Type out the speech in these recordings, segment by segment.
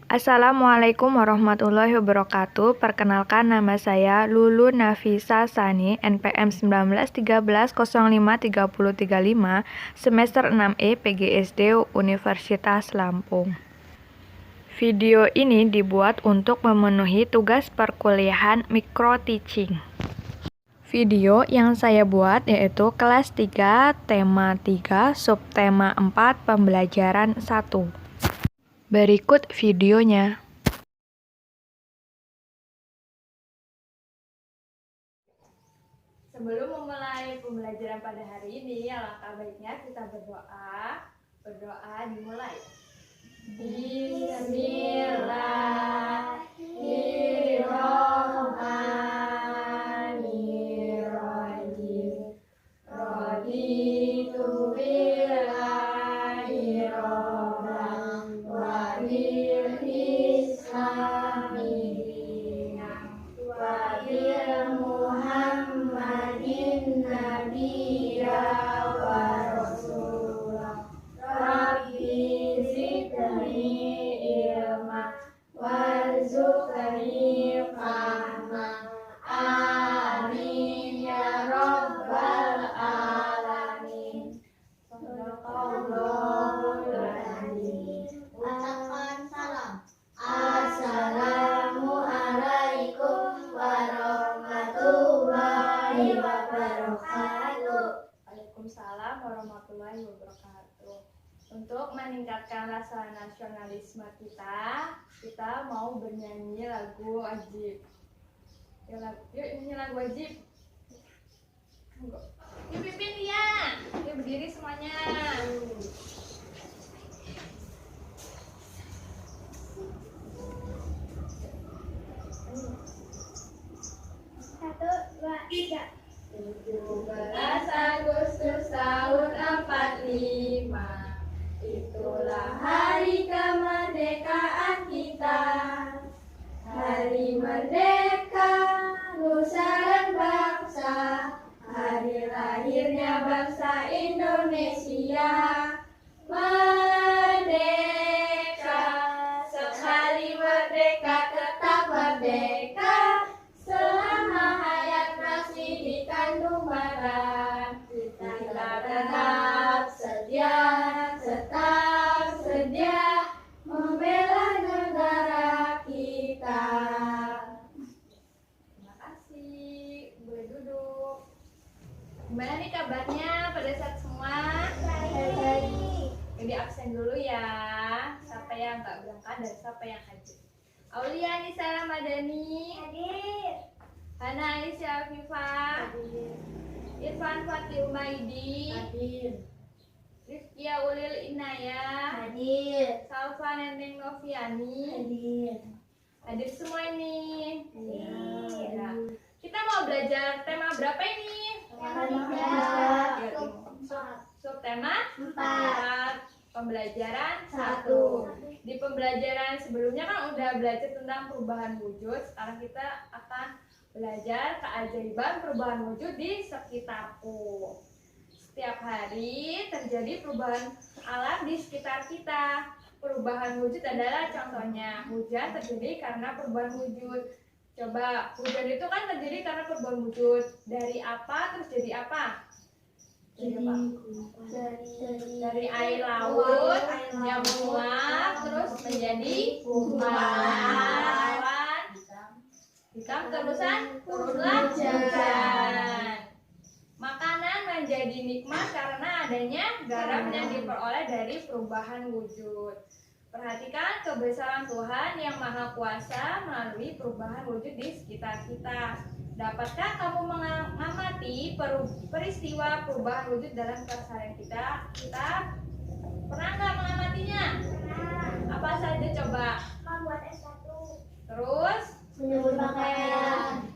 Assalamualaikum warahmatullahi wabarakatuh. Perkenalkan, nama saya Lulu Nafisa Sani, NPM 1913053035, semester 6E PGSD Universitas Lampung. Video ini dibuat untuk memenuhi tugas perkuliahan micro teaching. Video yang saya buat yaitu kelas 3, tema 3, subtema 4, pembelajaran 1. Berikut videonya. Sebelum memulai pembelajaran pada hari ini, alangkah baiknya kita berdoa. Berdoa dimulai. Bismillahirrahmanirrahim. Raditu billahi robban wa bil islami dinan wa bil Muhammadin nabiyya wa rasulah. Rabbi zidni ilma warzuqni fahma. Amin ya rabbal alamin. Shadaqallahul azim. Ucapkan salam. Assalamualaikum warahmatullahi wabarakatuh. Waalaikumsalam warahmatullahi wabarakatuh. Untuk meningkatkan rasa nasionalisme kita mau bernyanyi lagu wajib. Yuk nyanyi lagu wajib. Yuk pimpin dia. Yuk berdiri semuanya. Satu, dua, tiga. 17 Agustus tahun 45, itulah hari kemerdekaan kita. Hari merdeka, nusa dan bangsa, hari lahirnya bangsa Indonesia. Merdeka, sekali merdeka tetap merdeka. Selama hayat masih dikandung badan, kita tetap sedia membela negara kita. Terima kasih. Boleh duduk. Gimana nih kabarnya pada saat semua? Baik. Jadi absen dulu ya. Siapa yang nggak berangkat dan siapa yang hadir? Aulia Nisa Ramadhani, Hadir. Hana Aisyah Afifah, Irfan Fatih Umaidi, Hadir. Rifkia Ulil Inaya, Hadir. Salva Neneng Noviani. Hadir. Hadir semua ini. Hadir. Ya. Kita mau belajar tema berapa ini? Subtema 4. Pembelajaran 1. Di pembelajaran sebelumnya kan udah belajar tentang perubahan wujud. Sekarang kita akan belajar keajaiban perubahan wujud di sekitarku. Setiap hari terjadi perubahan alam di sekitar kita. Perubahan wujud adalah contohnya hujan terjadi karena perubahan wujud. Coba, hujan itu kan terjadi karena perubahan wujud. Dari apa terus jadi apa? Dari air laut yang menguap terus menjadi awan hitam, terusan turunlah hujan. Makanan menjadi nikmat karena adanya garam yang diperoleh dari perubahan wujud. Perhatikan kebesaran Tuhan yang Maha Kuasa melalui perubahan wujud di sekitar kita. Dapatkah kamu mengamati peristiwa perubahan wujud dalam keseharian kita? Kita pernah nggak mengamatinya? Apa saja coba? Membuat S1. Terus? Menyebut pakaian.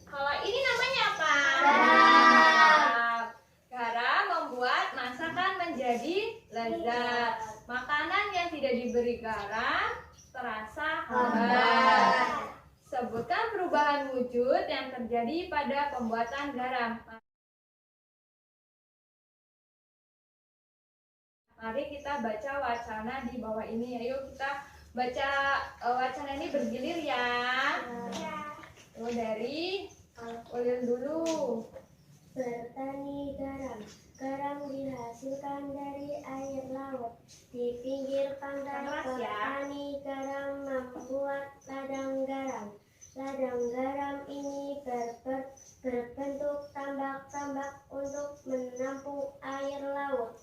Kalau ini namanya apa? Garam. Garam membuat masakan menjadi lezat. Makanan yang tidak diberi garam terasa hambar. Sebutkan perubahan wujud yang terjadi pada pembuatan garam. Mari kita baca wacana di bawah ini. Ayo kita baca wacana ini bergilir ya. Ya. Dari Ulil dulu. Bertani garam. Garam dihasilkan dari air laut. Di pinggir pantai Keras ya. petani garam membuat ladang garam. Ladang garam ini berbentuk tambak-tambak untuk menampung air laut.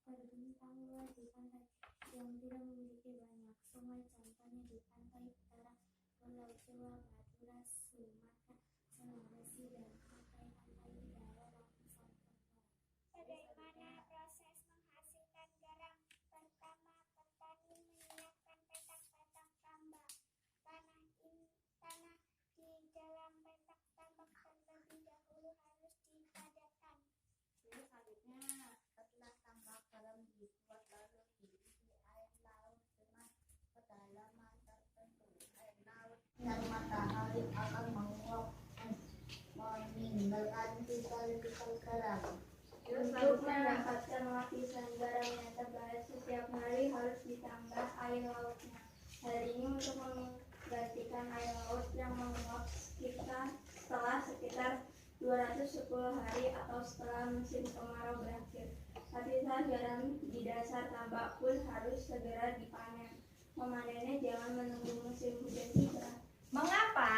Terbentang luas di pantai yang tidak memiliki banyak sungai, contohnya di pantai utara Pulau Jawa, Madura, Sumatera, Sulawesi, dan pantai-pantai di daerah lapisan tenggara. Bagaimana proses menghasilkan garam? Pertama, petani menyiapkan petak batang tambak. Tanah di dalam petak tambak terlebih dahulu harus dipadatkan. Selanjutnya, setelah tambak garam dibuat lalu diisi air laut dengan kedalaman tertentu. Air laut yang matahari akan menguap meninggalkan sisa-sisa garam. Untuk mendapatkan lapisan garam yang tebal, setiap hari harus ditambah air lautnya. Hal ini untuk menggantikan air laut yang menguap setelah sekitar 210 hari atau setelah musim kemarau berakhir. Lapisan garam di dasar tambak pun harus segera dipanen. Memanennya jangan menunggu musim hujan tiba. Mengapa?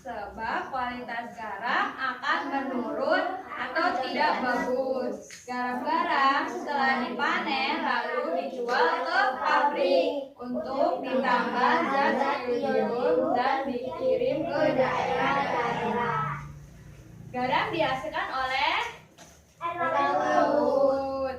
Sebab kualitas garam akan menurun atau tidak bagus. Garam-garam setelah dipanen lalu dijual ke pabrik untuk ditambah zat iodium dan dikirim ke daerah-daerah. Garam dihasilkan oleh air laut.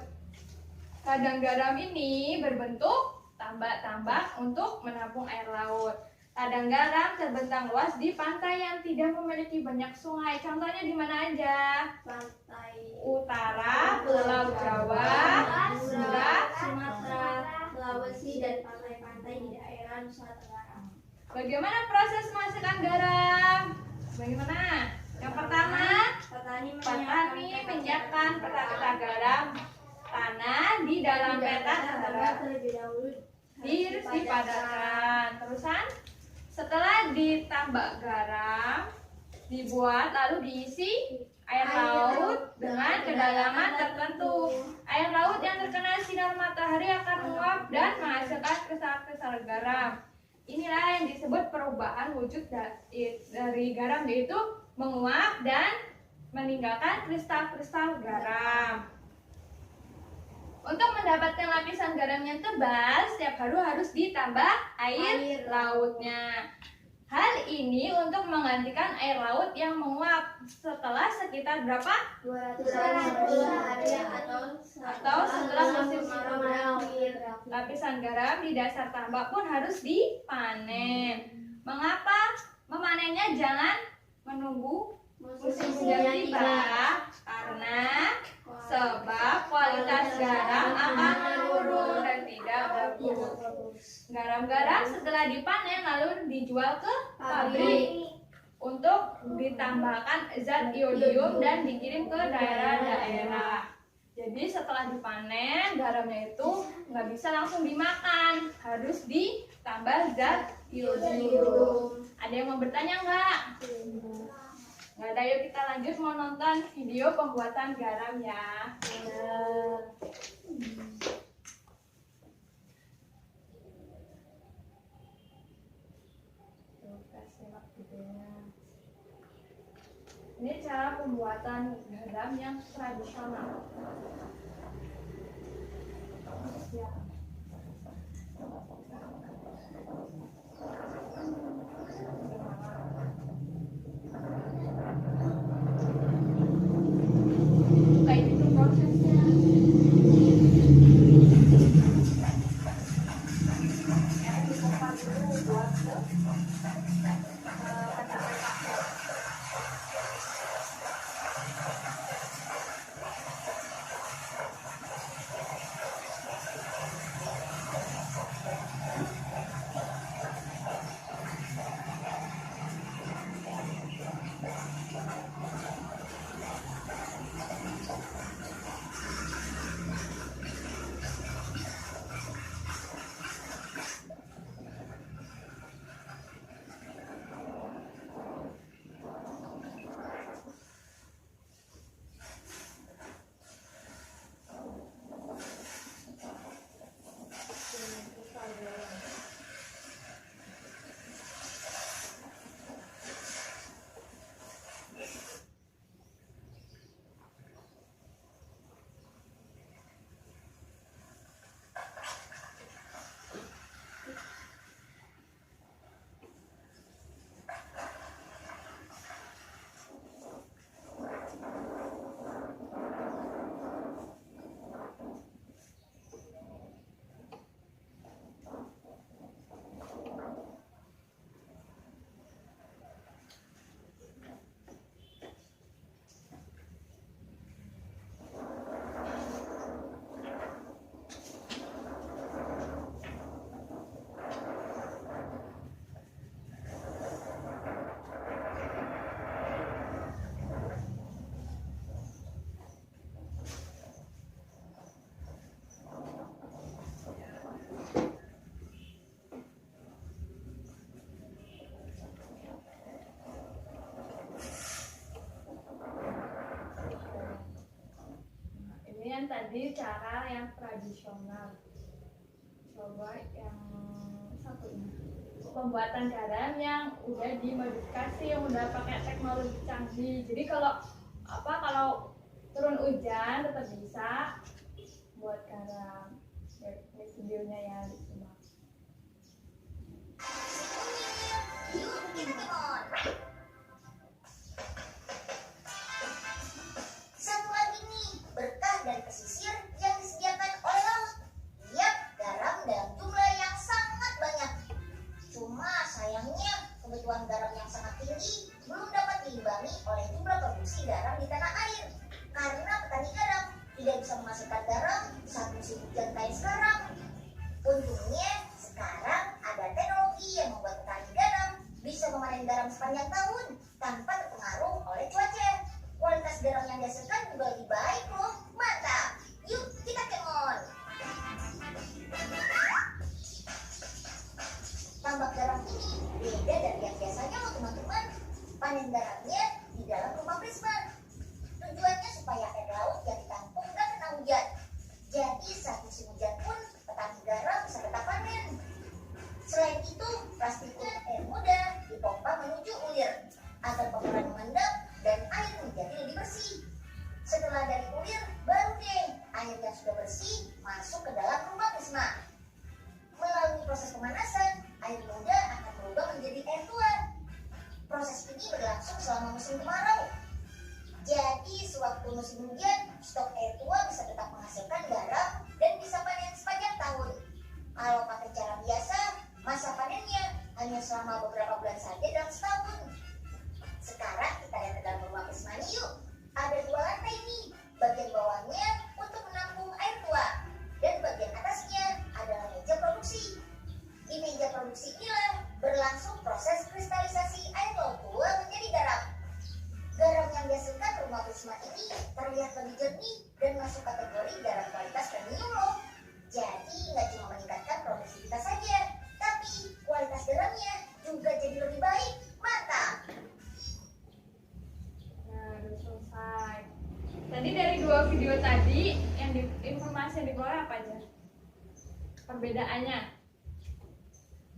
Ladang garam ini berbentuk tambak-tambak untuk menampung air laut. Ladang garam terbentang luas di pantai yang tidak memiliki banyak sungai. Contohnya di mana aja? Pantai Utara, Pulau Jawa, Madura, Sumatera, Sulawesi, dan pantai-pantai di daerah Nusa Tenggara. Bagaimana proses menghasilkan garam? Bagaimana? Yang pertama, petani menyiapkan petak-petak garam tanah di dalam petak garam. Terlebih dahulu Dipadatkan. Terusan, setelah ditambah garam, dibuat lalu diisi air laut dengan kedalaman tertentu. Air laut yang terkena sinar matahari akan menguap dan menghasilkan kristal-kristal garam. Inilah yang disebut perubahan wujud dari garam, yaitu menguap dan meninggalkan kristal-kristal garam. Untuk mendapatkan lapisan garam yang tebal, setiap hari harus ditambah air lautnya. Hal ini untuk menggantikan air laut yang menguap setelah sekitar berapa? 210 hari Atau setelah musim kemarau berakhir. Lapisan garam di dasar tambak pun harus dipanen. Mengapa? Memanennya jangan menunggu musim hujan tiba, karena sebab kualitas garam akan menurun dan tidak bagus. Garam-garam setelah dipanen lalu dijual ke pabrik untuk ditambahkan zat iodium dan dikirim ke daerah-daerah. Jadi setelah dipanen, garamnya itu nggak bisa langsung dimakan, harus ditambah zat iodium. Ada yang mau bertanya nggak? Nggak ada, yuk kita lanjut mau nonton video pembuatan garam ya. Ini cara pembuatan garam yang tradisional. Ya. Kayak gitu prosesnya. Ya, dikupas dulu buat ke petak-petaknya. tadi cara yang tradisional. Coba yang satu ini, pembuatan garam yang udah dimodifikasi, yang udah pakai teknologi canggih. Jadi kalau turun hujan tetap bisa buat garam. Ini videonya ya, disimak. Satu lagi nih, berkah dari pesisir yang disediakan oleh laut. Yap, garam dalam jumlah yang sangat banyak. Cuma sayangnya kebutuhan garam yang sangat tinggi belum dapat diimbangi oleh jumlah produksi garam di tanah air. Karena petani garam tidak bisa menghasilkan garam saat musim hujan kayak sekarang. Untungnya sekarang ada teknologi yang membuat petani garam bisa memanen garam sepanjang tahun tanpa terpengaruh oleh cuaca. Kualitas garam yang dihasilkan juga lebih baik loh. Mantap! Yuk kita kemon! Tambak garam ini beda dari yang biasanya loh teman-teman. Panen garamnya di dalam rumah prisma. Tujuannya supaya air laut yang ditampung gak kena hujan. Jadi saat musim hujan pun petani garam bisa tetap panen. Selain itu, plastiknya air mudah dipompa menuju ulir agar kotoran mengendap dan air menjadi lebih bersih. Setelah dari ulir, baru deh air yang sudah bersih masuk ke dalam rumah prisma. Melalui proses pemanasan, air muda akan berubah menjadi air tua. Proses ini berlangsung selama musim kemarau. Jadi sewaktu musim hujan, stok air tua bisa tetap menghasilkan garam dan bisa panen sepanjang tahun. Kalau pakai cara biasa, masa panennya hanya selama beberapa bulan saja dalam setahun. Sekarang kita lihat ke dalam rumah prisma yuk. Ada 2 lantai nih. Bagian bawahnya untuk menampung air tua dan bagian atasnya adalah meja produksi. Di meja produksi inilah berlangsung proses kristalisasi air laut tua menjadi garam. Garam yang dihasilkan rumah prisma ini terlihat lebih jernih dan masuk kategori garam kualitas premium loh. Jadi nggak cuma meningkatkan produktivitas saja, tapi kualitas garamnya juga jadi lebih baik. Mantap! Nah, udah selesai. Tadi dari 2 video tadi, informasi yang dikeluarkan apa aja? Perbedaannya.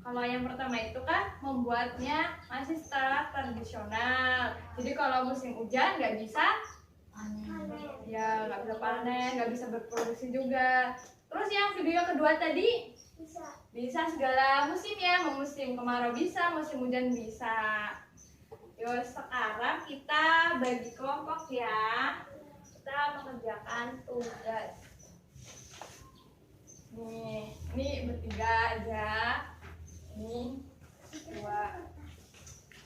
Kalau yang pertama itu kan membuatnya masih secara tradisional. Jadi kalau musim hujan nggak bisa ya nggak bisa panen, nggak bisa berproduksi juga. Terus yang video kedua tadi bisa segala musim ya, musim kemarau bisa, musim hujan bisa. Yuk sekarang kita bagi kelompok ya. Kita mengerjakan tugas. Nih, ini bertiga aja. Ini 2.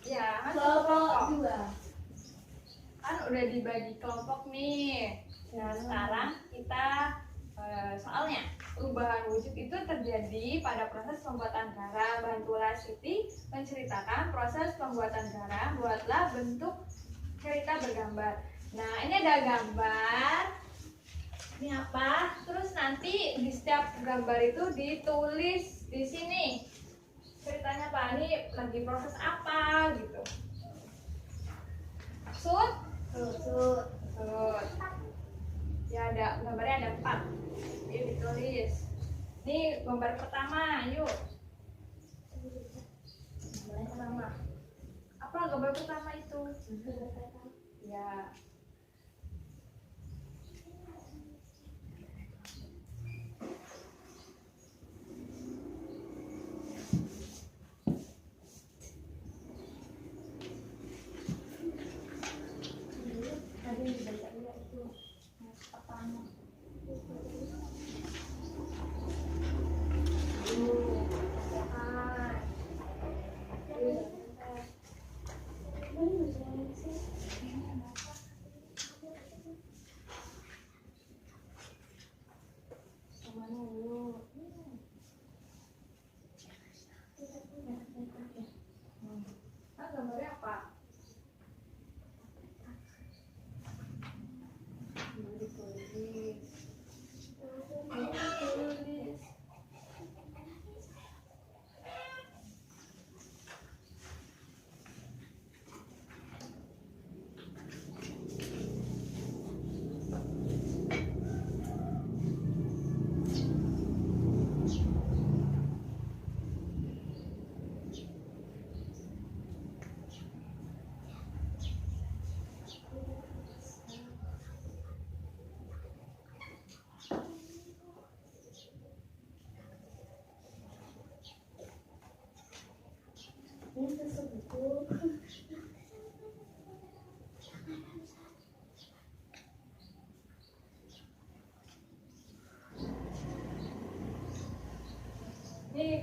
Ya, kan kelompok 2. Kan udah dibagi kelompok nih. Nah, sekarang kita soalnya perubahan wujud itu terjadi pada proses pembuatan garam. Bantulah Siti menceritakan proses pembuatan garam. Buatlah bentuk cerita bergambar. Nah, ini ada gambar. Ini apa? Terus nanti di setiap gambar itu ditulis di sini ceritanya Pak, ini lagi proses apa gitu. Maksud? Ya ada gambarnya ada 4. Yuk ditulis. Ini gambar pertama, yuk. Gambar pertama. Apa gambar pertama itu? Ya. Nih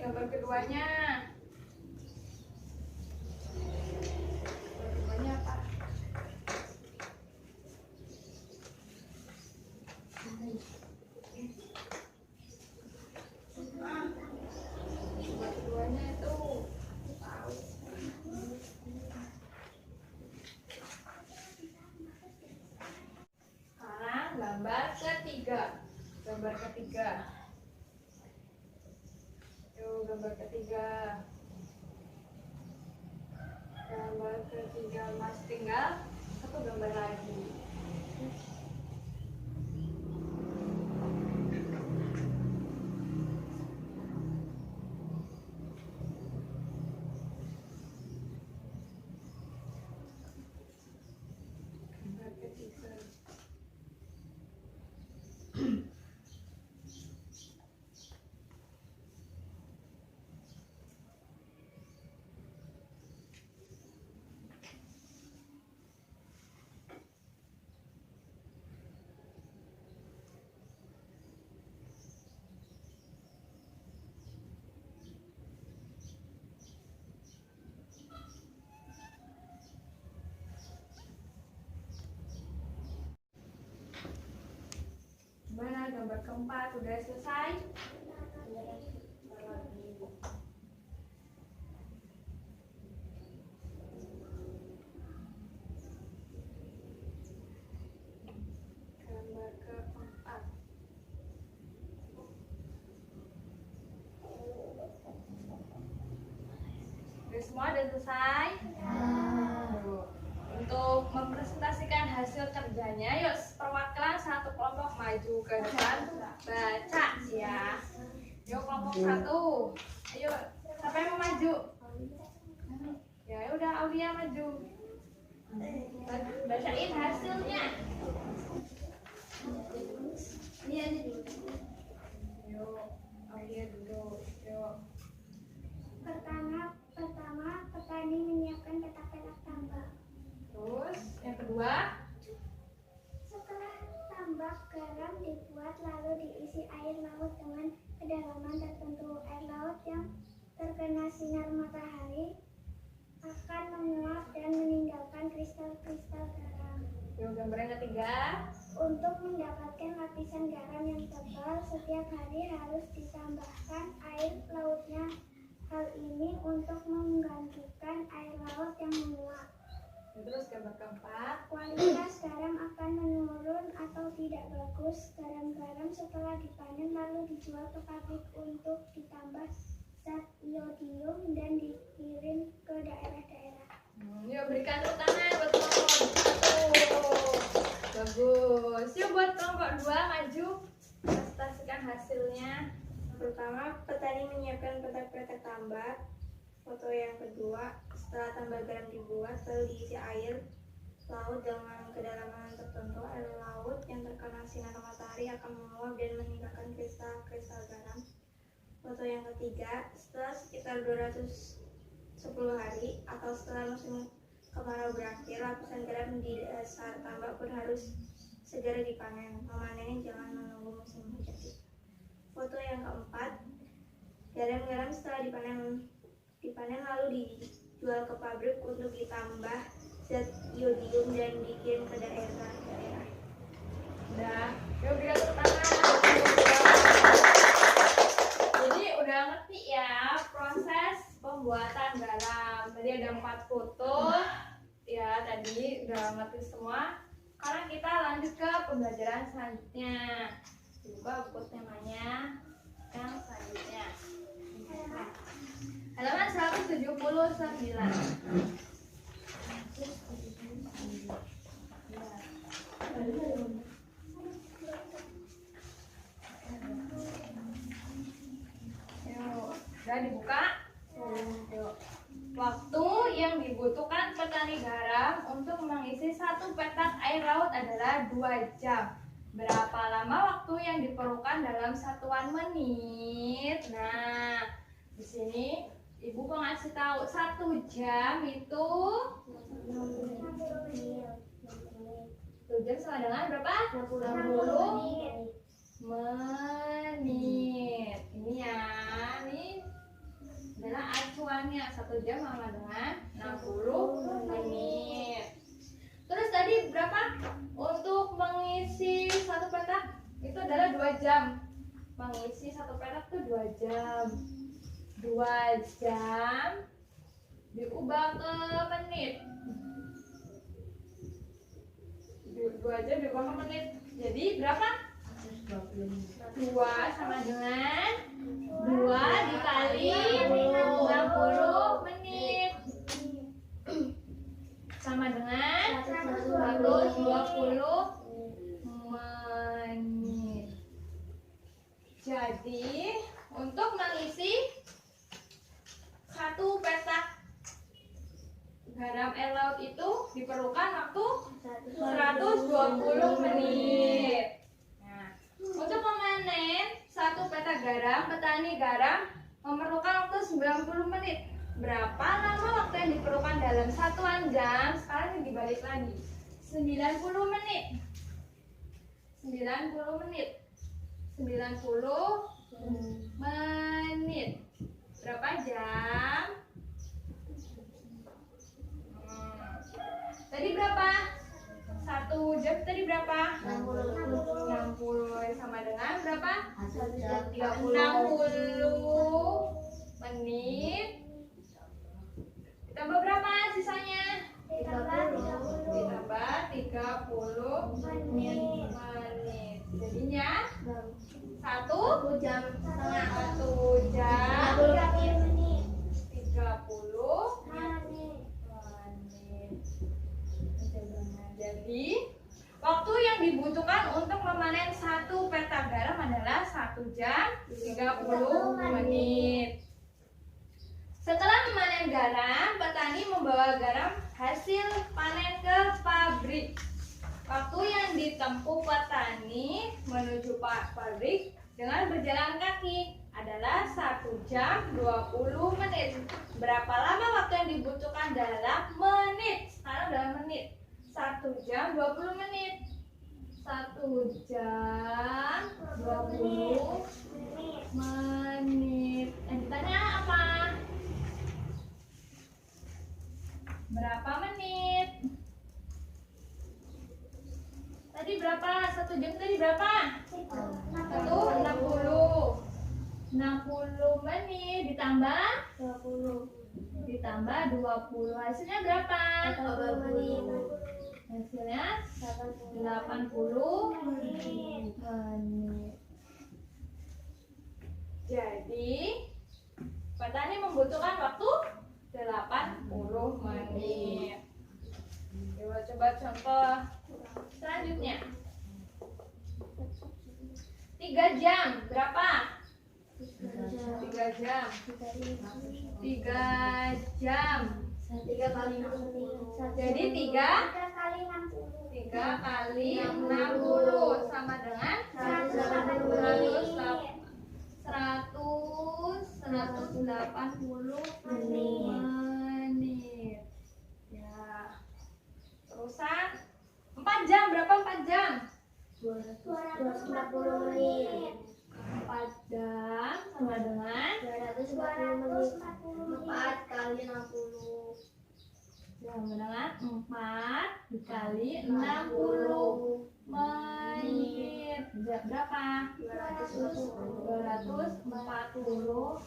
gambar keduanya. Gambar keduanya apa? Gambar keduanya itu tahu. Sekarang gambar ketiga. Gambar ketiga. Gambar ketiga. Gambar ketiga Mas tinggal satu gambar lagi. Gambar ketiga. Gimana gambar keempat udah selesai? Gambar keempat. Udah semua udah selesai? Untuk mempresentasikan hasil kerjanya, yuk perwakilan satu kelompok maju ke depan baca ya. Yuk kelompok satu, ayo siapa yang mau maju? Ya udah Aulia maju. Bacain hasilnya. Yuk Aulia dulu. Yuk. Pertama petani menyiapkan petak-petak tambak. Terus yang kedua, Setelah tambak garam dibuat lalu diisi air laut dengan kedalaman tertentu. Air laut yang terkena sinar matahari akan menguap dan meninggalkan kristal-kristal garam. yuk gambar yang ketiga. Untuk mendapatkan lapisan garam yang tebal, setiap hari harus ditambahkan air lautnya. Hal ini untuk menggantikan air laut yang menguap. Terus gambar keempat. Kualitas garam akan menurun atau tidak bagus. Garam-garam setelah dipanen lalu dijual ke pabrik untuk ditambah zat iodium dan dikirim ke daerah-daerah. Yuk berikan tepuk tangan buat kelompok satu. Bagus. Yuk buat kelompok dua maju. Presentasikan hasilnya. Pertama, petani menyiapkan petak-petak tambak. Foto yang kedua, setelah tambak garam dibuat, lalu diisi air laut dengan kedalaman tertentu. Air laut yang terkena sinar matahari akan menguap dan meninggalkan kristal-kristal garam. Foto yang ketiga, setelah sekitar 210 hari atau setelah musim kemarau berakhir, lapisan garam di dasar tambak pun harus segera dipanen. Memanennya jangan menunggu musim hujan. Foto yang keempat, garam-garam setelah dipanen lalu dijual ke pabrik untuk ditambah zat iodium dan dikirim ke daerah-daerah. Udah. Yuk berikan tepuk tangan. Jadi udah ngerti ya proses pembuatan garam. Tadi ada 4 foto. Ya tadi udah ngerti semua. Sekarang kita lanjut ke pembelajaran selanjutnya. Coba buku temanya yang selanjutnya. Halaman 179. Yuk, udah dibuka? Yuk. Waktu yang dibutuhkan petani garam untuk mengisi 1 petak air laut adalah 2 jam. Berapa lama waktu yang diperlukan dalam satuan menit? Nah, di sini Ibu mau ngasih tahu 1 jam itu 1 jam sama dengan berapa? 60 menit. Ini ya, ini adalah acuannya. 1 jam sama dengan 60 menit. Terus tadi berapa? Untuk mengisi 1 petak itu adalah 2 jam. Mengisi 1 petak itu 2 jam. 2 jam diubah ke menit. 2 jam diubah ke menit. Jadi berapa? 2 sama dengan 2 dikali 60 menit sama dengan 120 menit. Jadi untuk mengisi 1 petak garam air laut itu diperlukan waktu 120 menit. Nah, untuk memanen 1 petak garam, petani garam memerlukan waktu 90 menit. Berapa lama waktu yang diperlukan dalam satuan jam? Sekarang dibalik lagi. 90 menit. 90 menit. 90 menit. Berapa jam? Tadi berapa? 1 jam tadi berapa? 60 sama dengan berapa? 60 menit. Ditambah berapa sisanya? Ditambah 30 menit. Jadinya 1 jam setengah. 1 jam 30 menit. Jadi waktu yang dibutuhkan untuk memanen 1 petak garam adalah 1 jam 30 menit. Setelah memanen garam, petani membawa garam hasil panen ke pabrik. Waktu yang ditempuh petani menuju pabrik dengan berjalan kaki adalah 1 jam 20 menit. Berapa lama waktu yang dibutuhkan dalam menit? Sekarang dalam menit. 1 jam 20 menit. 1 jam 20 menit. Yang ditanya apa? Berapa menit? Tadi berapa? 1 jam tadi berapa? 60 menit ditambah 20. Hasilnya berapa? 80. Hasilnya 80 menit. Jadi petani membutuhkan waktu 80 menit. Coba contoh selanjutnya. 3 jam berapa? 3 jam. 3 jam. 3 kali 60. Jadi 3 kali 60 sama dengan 180 menit. Ya. Terusan 4 jam berapa? 4 jam? 240 menit. 4 jam sama dengan 4 kali 60 sama dengan 4 dikali 60 menit. Berapa? 240.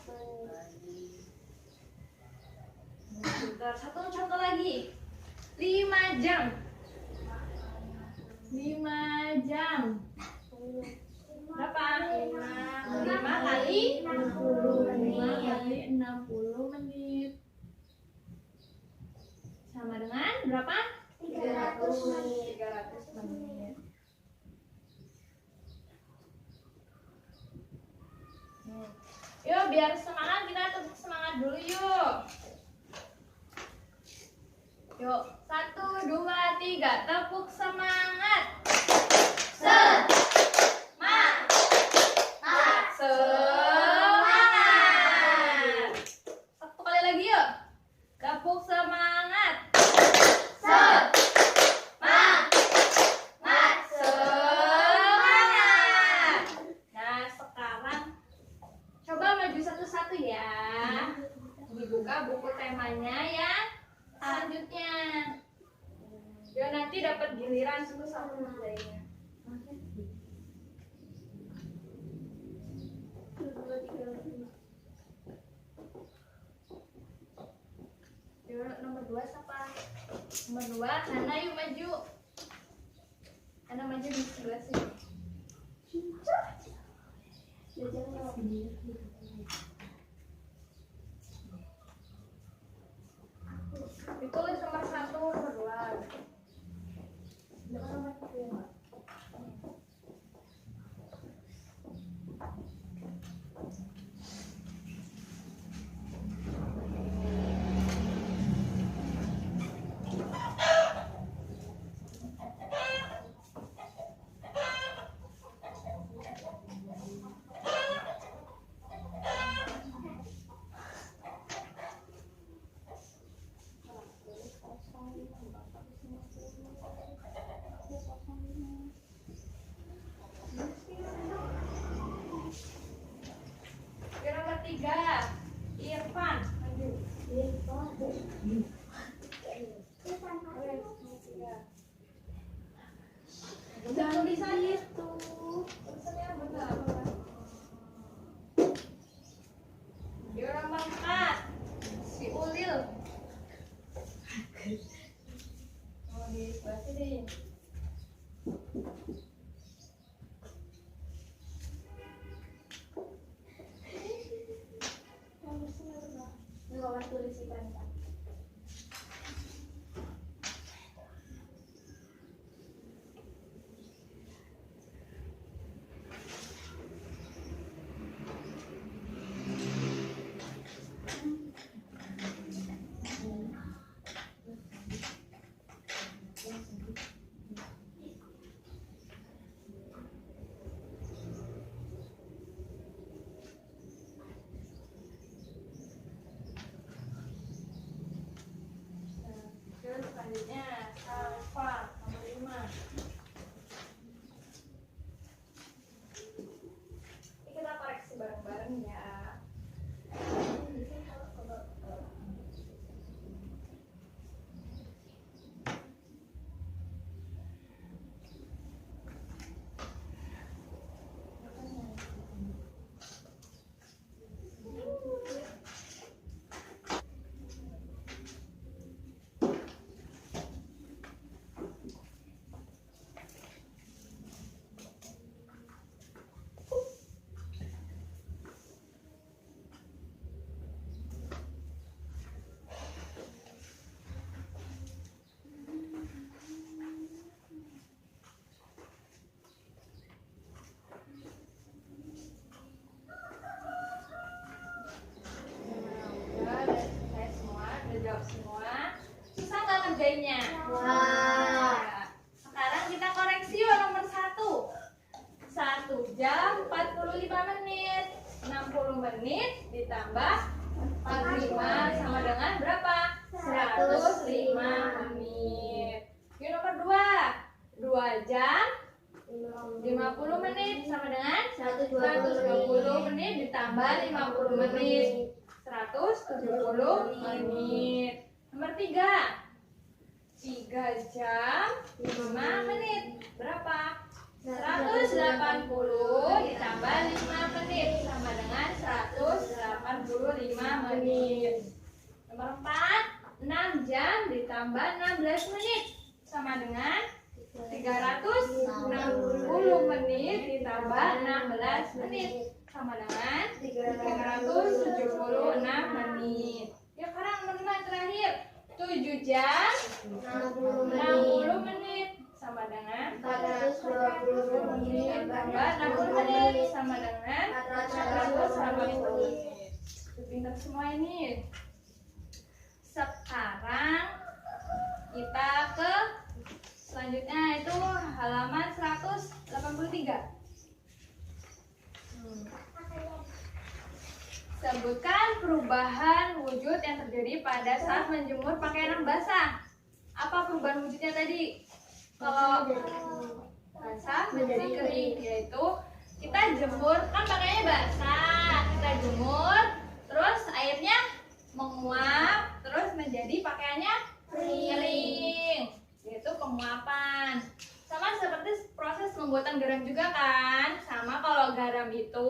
Satu contoh lagi. 5 jam. 5 jam. Berapa? 5 kali 60 menit. Sama dengan berapa? 300 menit. Yuk biar semangat, kita tepuk semangat dulu yuk. Yuk, 1, 2, 3, tepuk semangat. Semangat. Satu kali ya. Dibuka buku temanya yang selanjutnya. Biar nanti dapat giliran satu-satu ngerjainnya. Nomor 2 siapa? Nomor 2, Hana yuk maju. Hana maju di sebelah sini. Ditulis nomor 1, nomor 2. Jangan nomor 1 ya, Mbak. Nomor 3, Irfan. Maju. Jangan tulisan itu. Tulisannya yang benar. Nomor 4, si Ulil. Oh, di sebelah sini. Nomor tulisan. Terus selanjutnya Salva nomor 5. Ini kita koreksi bareng-bareng ya. Susah nggak ngerjainnya? Wah. Sekarang kita koreksi yuk nomor 1. 1 jam 45 menit. 60 menit ditambah 45 sama dengan berapa? 105 menit. Yuk nomor 2. 2 jam 50 menit sama dengan 120 menit ditambah 50 menit. 170 menit. Nomor 3. 3 jam 5 menit. Berapa? 180 ditambah 5 menit sama dengan 185 menit. Nomor 4. 6 jam ditambah 16 menit sama dengan 360 menit ditambah 16 menit sama dengan 376 menit. Ya sekarang nomor 5 terakhir. 7 jam 60 menit sama dengan 420 menit tambah 60 menit sama dengan 480 menit. Pintar semua ini. Sekarang kita ke selanjutnya itu halaman 183. Sebutkan perubahan wujud yang terjadi pada saat menjemur pakaian yang basah. Apa perubahan wujudnya tadi? Kalau basah menjadi kering, yaitu kita jemur kan pakaiannya basah, kita jemur, terus ikutan garam juga kan? Sama kalau garam itu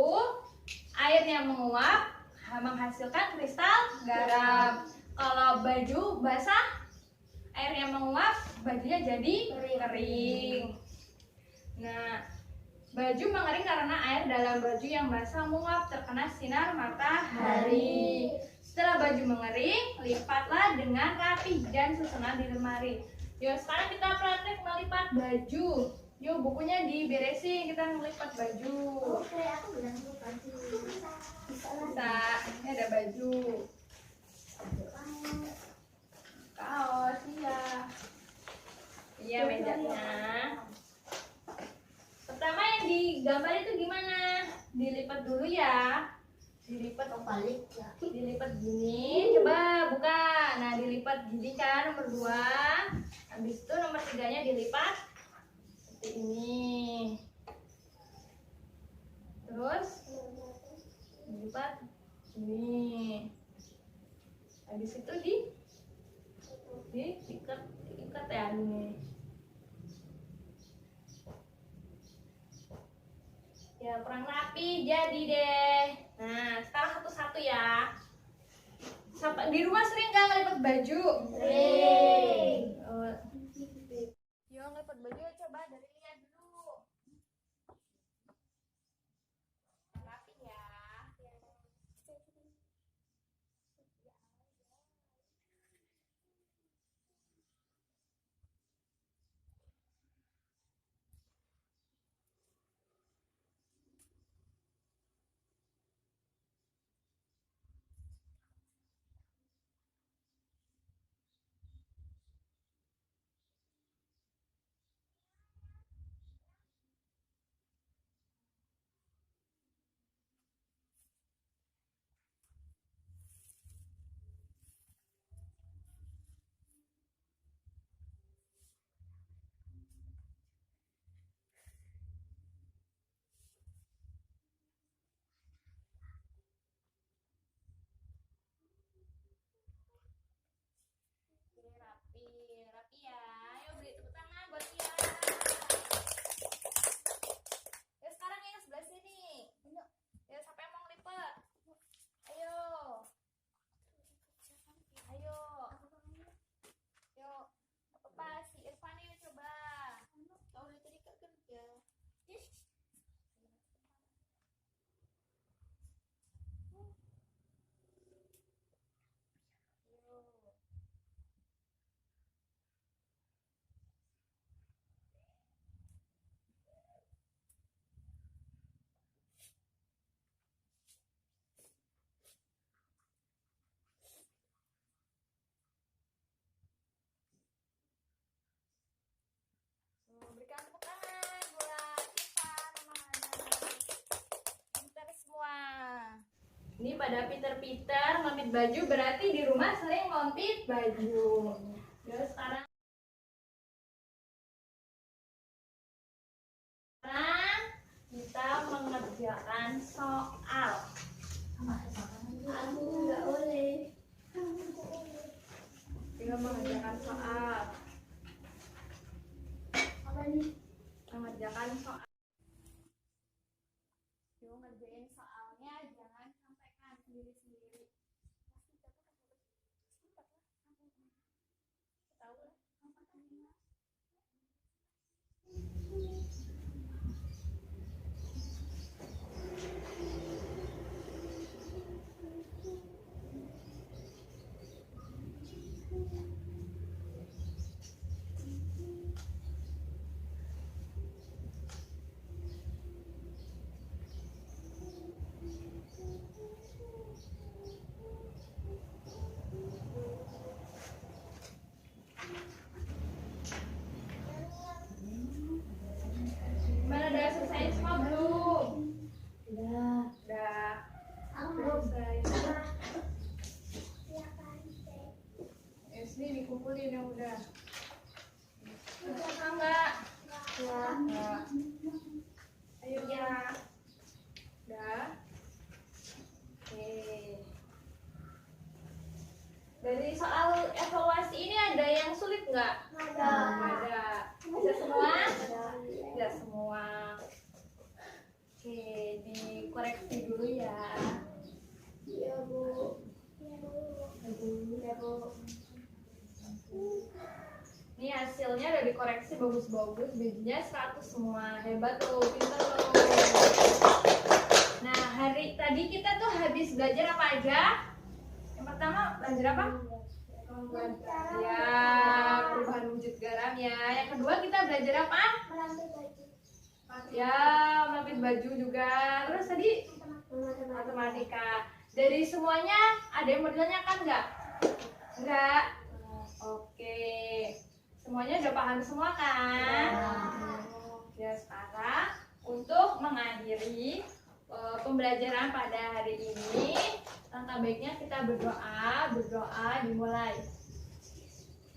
air yang menguap menghasilkan kristal garam. Kalau baju basah, air yang menguap, bajunya jadi kering. Nah, baju mengering karena air dalam baju yang basah menguap terkena sinar matahari. Setelah baju mengering, lipatlah dengan rapi dan susunan di lemari. Yuk, sekarang kita praktek melipat baju. Yuk, bukunya diberesin, kita melipat baju. Oke, aku bilang dulu baju. Bisa, ini ada baju. Kaos, iya. Iya, mejanya. Pertama yang digambar itu gimana? Dilipat dulu ya. Dilipat Balik ya. dilipat gini, coba buka. Nah, dilipat gini kan nomor 2. Habis itu nomor 3-nya dilipat seperti ini. Terus dilipat gini. Habis itu diikat ya ini. Ya, kurang rapi jadi deh. Nah, sekarang satu-satu ya. Di rumah sering nggak ngelipat baju? Sering. Yo, ngelipat baju coba dari lihat dulu. Rapi ya. Oke, rapi ya. Ayo beri tepuk tangan buat Tia. Ya, sekarang yang sebelah sini. Ya, siapa yang mau ngelipet? Ayo. Ayo. Yuk. Apa si Irfan yuk coba. Tahu dari tadi Kak kerja. Yuk. Berikan tepuk tangan buat Irfan sama Hana. Pintar semua. Ini pada pinter-pinter ngelipit baju, berarti di rumah sering ngelipit baju. Yuk, sekarang kita mengerjakan soal. Aku nggak boleh. Kita mengerjakan soal. Apa nih? Mengerjakan soal. Yuk, ngerjain soalnya, jangan sampaikan sendiri-sendiri. Tahu lah. Gimana, udah selesai semua belum? Udah. Udah. Aku belum. Selesai. Siapa nih? SD dikumpulin yang udah. Sama enggak? Ya. Enggak. Ayo ya. Udah. Oke. Dari soal evaluasi ini ada yang sulit nggak? Ada. Ada. Bisa semua? Ada. Tidak semua. bagus-bagus, bajunya 100 semua. Hebat loh, pintar loh. Nah, hari tadi kita tuh habis belajar apa aja? Yang pertama belajar apa? Ya, perubahan wujud garam ya. Yang kedua kita belajar apa? Ya, melapis baju juga. Terus tadi matematika. Dari semuanya ada yang mau ditanyakan nggak? Enggak. Oke. Semuanya udah paham semua kan? Ya, sekarang untuk mengakhiri pembelajaran pada hari ini, langkah baiknya kita berdoa dimulai.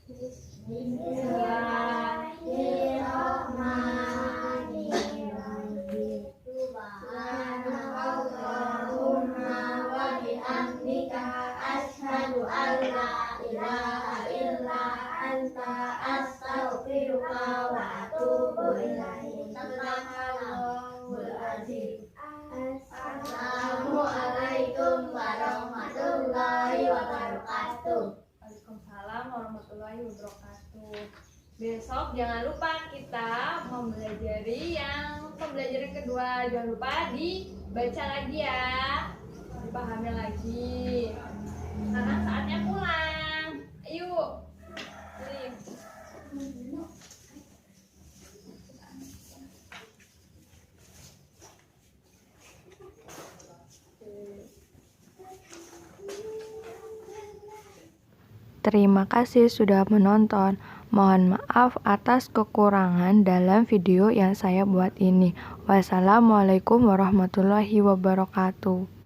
Bismillahirrahmanirrahim. Subhanakallahumma wa bihamdika asyhadu an la ilaha illa anta astaghfiruka wa atubu ilaik. Sadaqallahul azim. Assalamualaikum warahmatullahi wabarakatuh. Waalaikumsalam warahmatullahi wabarakatuh. Besok jangan lupa kita mempelajari yang pembelajaran kedua. Jangan lupa dibaca lagi ya, dipahami lagi. Sekarang saatnya pulang. Ayo. Nih. Terima kasih sudah menonton. Mohon maaf atas kekurangan dalam video yang saya buat ini. Wassalamualaikum warahmatullahi wabarakatuh.